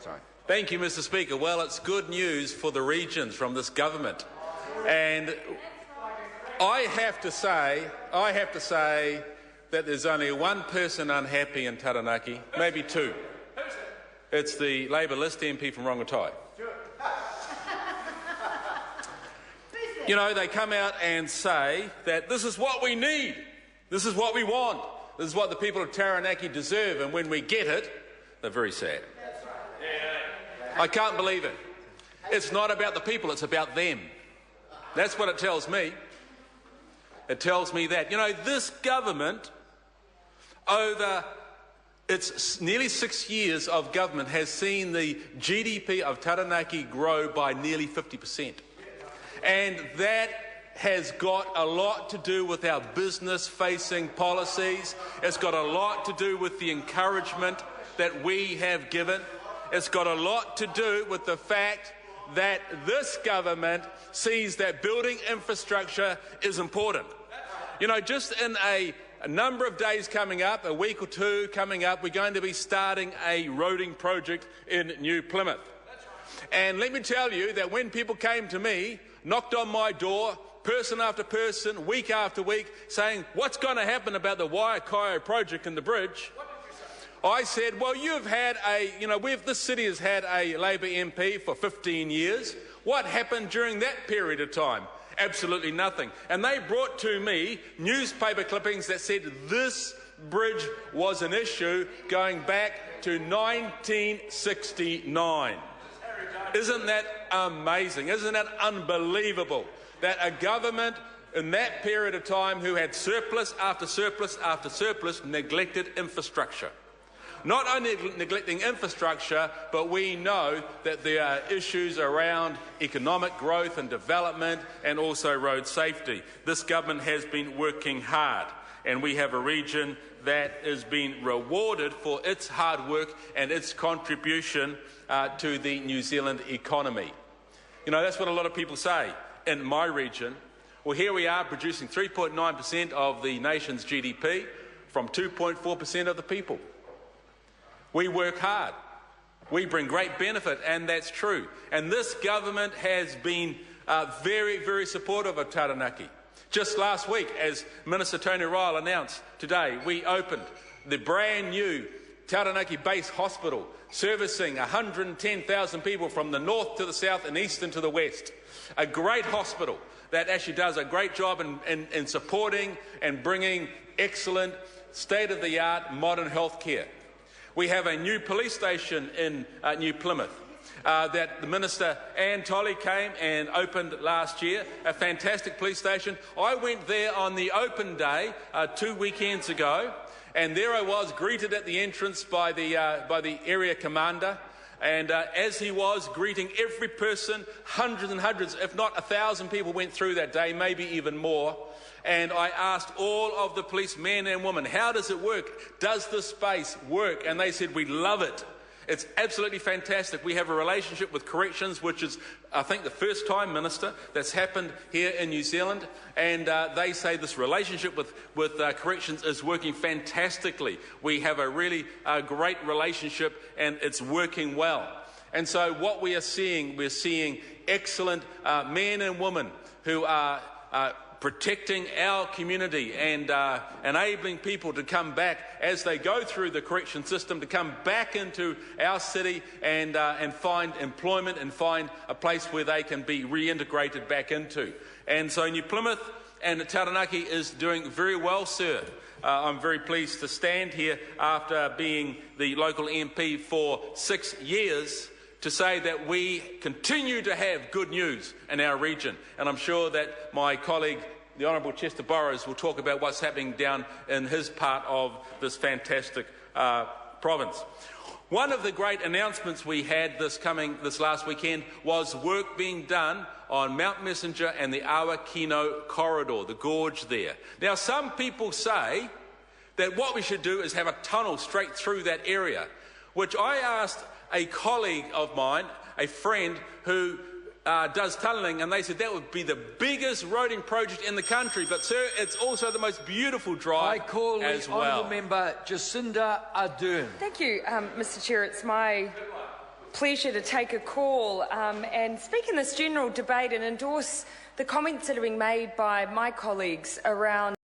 Sorry. Thank you, Mr. Speaker. Well, it's good news for the regions from this government. And I have to say that there's only one person unhappy in Taranaki, maybe two. It's the Labour List MP from Rongotai. You know, they come out and say that this is what we need, this is what we want, this is what the people of Taranaki deserve, and when we get it, they're very sad. I can't believe it. It's not about the people, it's about them. That's what it tells me. It tells me that, you know, this government, over its nearly 6 years of government, has seen the GDP of Taranaki grow by nearly 50%. And that has got a lot to do with our business-facing policies. It's got a lot to do with the encouragement that we have given. It's got a lot to do with the fact that this government sees that building infrastructure is important. You know, just in a number of days coming up, a week or two coming up, we're going to be starting a roading project in New Plymouth. And let me tell you that when people came to me, knocked on my door, person after person, week after week, saying, what's going to happen about the Waikato project and the bridge? I said, well, you've had this city has had a Labour MP for 15 years. What happened during that period of time? Absolutely nothing. And they brought to me newspaper clippings that said this bridge was an issue going back to 1969. Isn't that amazing? Isn't that unbelievable that a government in that period of time who had surplus after surplus after surplus neglected infrastructure? Not only neglecting infrastructure, but we know that there are issues around economic growth and development and also road safety. This government has been working hard, and we have a region that is being rewarded for its hard work and its contribution to the New Zealand economy. You know, that's what a lot of people say in my region. Well, here we are producing 3.9% of the nation's GDP from 2.4% of the people. We work hard. We bring great benefit, and that's true. And this government has been very, very supportive of Taranaki. Just last week, as Minister Tony Ryle announced today, we opened the brand new Taranaki Base Hospital, servicing 110,000 people from the north to the south and east and to the west. A great hospital that actually does a great job in supporting and bringing excellent, state-of-the-art modern health care. We have a new police station in New Plymouth that the Minister Anne Tolley came and opened last year, a fantastic police station. I went there on the open day 2 weekends ago, and there I was, greeted at the entrance by the area commander. And as he was greeting every person, hundreds and hundreds, if not 1,000 people went through that day, maybe even more. And I asked all of the police men and women, how does it work? Does this space work? And they said, we love it. It's absolutely fantastic. We have a relationship with corrections, which is, I think, the first time, Minister, that's happened here in New Zealand. And they say this relationship with corrections is working fantastically. We have a really great relationship, and it's working well. And so what we're seeing excellent men and women who are protecting our community and enabling people to come back as they go through the correction system, to come back into our city and find employment and find a place where they can be reintegrated back into. And so New Plymouth and Taranaki is doing very well, sir. I'm very pleased to stand here after being the local MP for 6 years to say that we continue to have good news in our region. And I'm sure that my colleague, the Honourable Chester Burrows, will talk about what's happening down in his part of this fantastic province. One of the great announcements we had this last weekend was work being done on Mount Messenger and the Awakino corridor, the gorge there. Now, some people say that what we should do is have a tunnel straight through that area, which I asked a colleague of mine, a friend who does tunnelling, and they said that would be the biggest roading project in the country. But, sir, it's also the most beautiful drive as well. I call the Honourable Member Jacinda Ardern. Thank you, Mr Chair. It's my pleasure to take a call and speak in this general debate and endorse the comments that are being made by my colleagues around